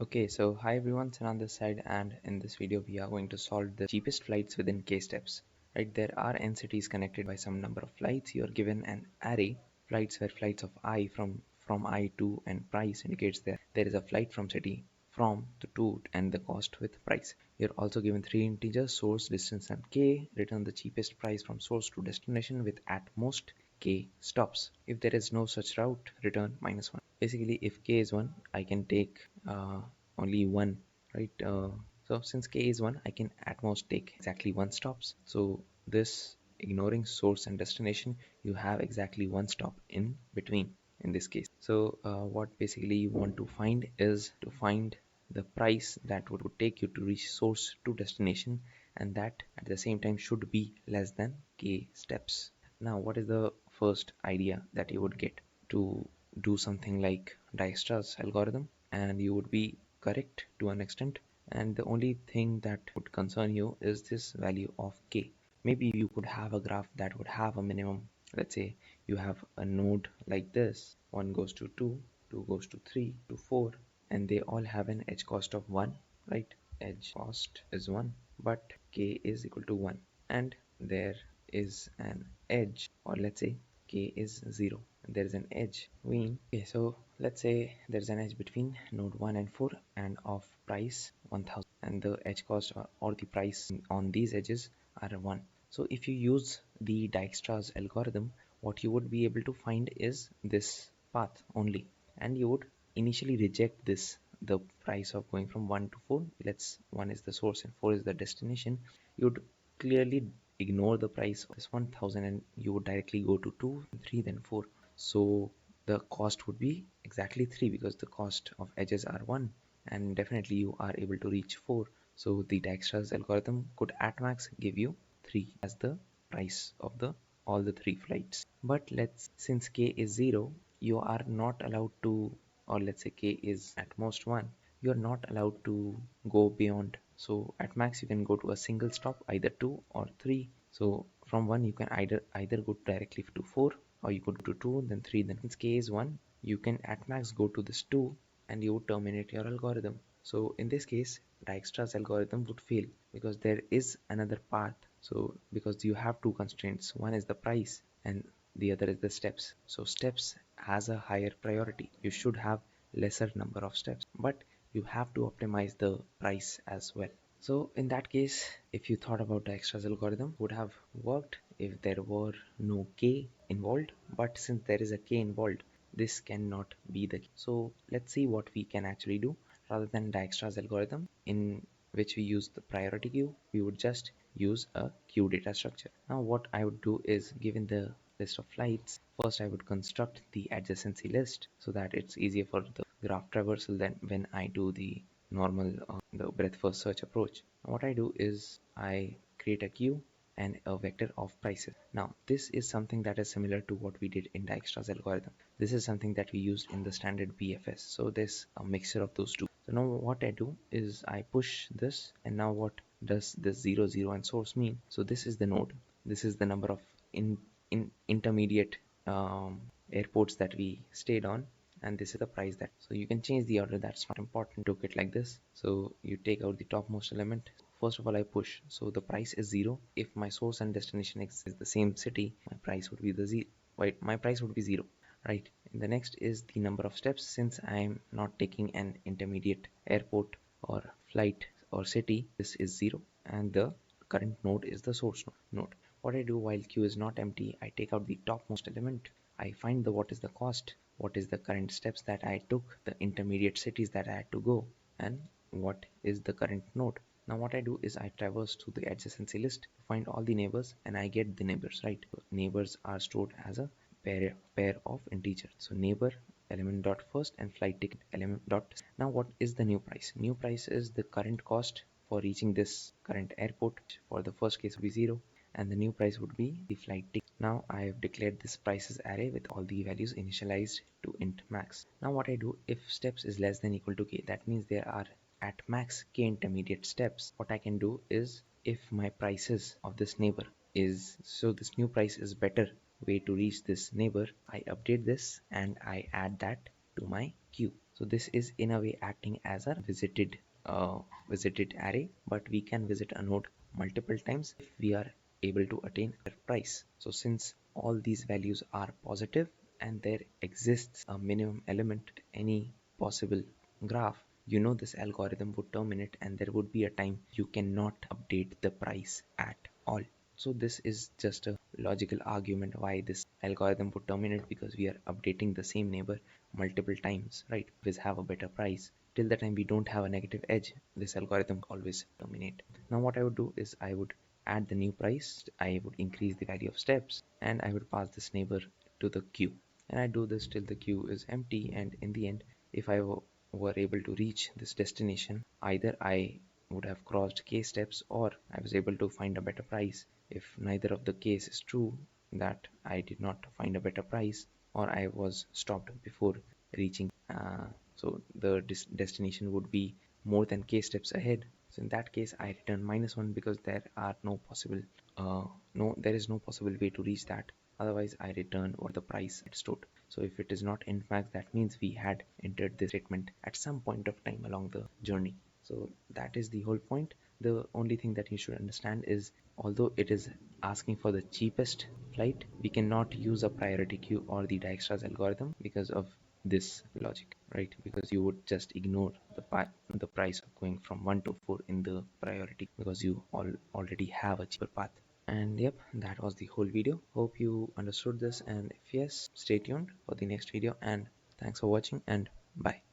Okay, so hi everyone, Senan on this side, and in this video we are going to solve the cheapest flights within k steps. Right, there are n cities connected by some number of flights. You are given an array flights where flights of I from I to and price indicates that there is a flight from city from to and the cost with price. You're also given three integers: source, distance, and k. Return the cheapest price from source to destination with at most k stops. If there is no such route, return -1. Basically, if k is 1, I can take only one, right? So since k is 1, I can at most take exactly one stops. So this, ignoring source and destination, you have exactly one stop in between in this case. So what basically you want to find is to find the price that would take you to reach source to destination, and that at the same time should be less than k steps. Now, what is the first idea that you would get? To do something like Dijkstra's algorithm, and you would be correct to an extent, and the only thing that would concern you is this value of k. Maybe you could have a graph that would have a minimum. Let's say you have a node like this: 1 goes to 2, 2 goes to 3 to 4, and they all have an edge cost of 1, right? Edge cost is 1, but k is equal to 1, and there is an edge, or let's say k is 0, and there is an edge between. Okay, so let's say there's an edge between node 1 and 4 and of price 1000, and the edge cost or the price on these edges are 1. So if you use the Dijkstra's algorithm, what you would be able to find is this path only, and you would initially reject the price of going from 1 to 4. Let's 1 is the source and 4 is the destination. You would clearly ignore the price of this 1000, and you would directly go to 2, 3, then 4. So the cost would be exactly 3 because the cost of edges are 1, and definitely you are able to reach 4. So the Dijkstra's algorithm could at max give you 3 as the price of the all the 3 flights. But since k is 0, you are not allowed to, or let's say k is at most 1, you are not allowed to go beyond. So at max you can go to a single stop, either 2 or 3. So from 1 you can either go directly to 4, or you could go to 2, then 3, then since k is 1, you can at max go to this 2, and you would terminate your algorithm. So in this case, Dijkstra's algorithm would fail because there is another path. So because you have two constraints, one is the price and the other is the steps. So steps has a higher priority. You should have lesser number of steps, but you have to optimize the price as well. So in that case, if you thought about Dijkstra's algorithm, would have worked if there were no k involved, but since there is a k involved, this cannot be the case. So let's see what we can actually do. Rather than Dijkstra's algorithm, in which we use the priority queue, we would just use a queue data structure. Now what I would do is, given the list of flights, first I would construct the adjacency list so that it's easier for the graph traversal than when I do the normal the breadth first search approach. What I do is I create a queue and a vector of prices. Now this is something that is similar to what we did in Dijkstra's algorithm. This is something that we used in the standard BFS. So there's a mixture of those two. So now what I do is I push this, and now what does this 0, 0 and source mean? So this is the node. This is the number of intermediate airports that we stayed on, and this is the price. That so you can change the order, that's not important. Took it like this. So you take out the topmost element. First of all, I push, so the price is 0. If my source and destination is the same city, my price would be the 0. Wait, my price would be 0, right? And the next is the number of steps. Since I'm not taking an intermediate airport or flight or city, this is 0, and the current node is the source node. What I do while queue is not empty, I take out the topmost element. I find the what is the cost, what is the current steps that I took, the intermediate cities that I had to go, and what is the current node. Now what I do is I traverse to the adjacency list to find all the neighbors, and I get the neighbors, right? So neighbors are stored as a pair of integers. So neighbor element dot first and flight ticket element dot. Now what is the new price? New price is the current cost for reaching this current airport. For the first case would be 0, and the new price would be the flight ticket. Now I have declared this prices array with all the values initialized to int max. Now what I do, if steps is less than equal to k, that means there are at max k intermediate steps. What I can do is, if my prices of this neighbor is, so this new price is better way to reach this neighbor, I update this and I add that to my queue. So this is in a way acting as a visited array, but we can visit a node multiple times if we are able to attain a price. So since all these values are positive and there exists a minimum element at any possible graph, you know this algorithm would terminate and there would be a time you cannot update the price at all. So this is just a logical argument why this algorithm would terminate, because we are updating the same neighbor multiple times, right? Always have a better price. Till the time we don't have a negative edge, this algorithm always terminate. Now what I would do is I would add the new price, I would increase the value of steps, and I would pass this neighbor to the queue. And I do this till the queue is empty, and in the end, if I were able to reach this destination, either I would have crossed k steps or I was able to find a better price. If neither of the case is true, that I did not find a better price or I was stopped before reaching, so the destination would be more than k steps ahead. So in that case, I return -1 because there are no possible, there is no possible way to reach that. Otherwise, I return what the price it stood. So if it is not in fact, that means we had entered this statement at some point of time along the journey. So that is the whole point. The only thing that you should understand is, although it is asking for the cheapest flight, we cannot use a priority queue or the Dijkstra's algorithm because of this logic, right? Because you would just ignore the price of going from 1 to 4 in the priority, because you already have a cheaper path. And yep, that was the whole video. Hope you understood this, and if yes, stay tuned for the next video, and thanks for watching, and bye.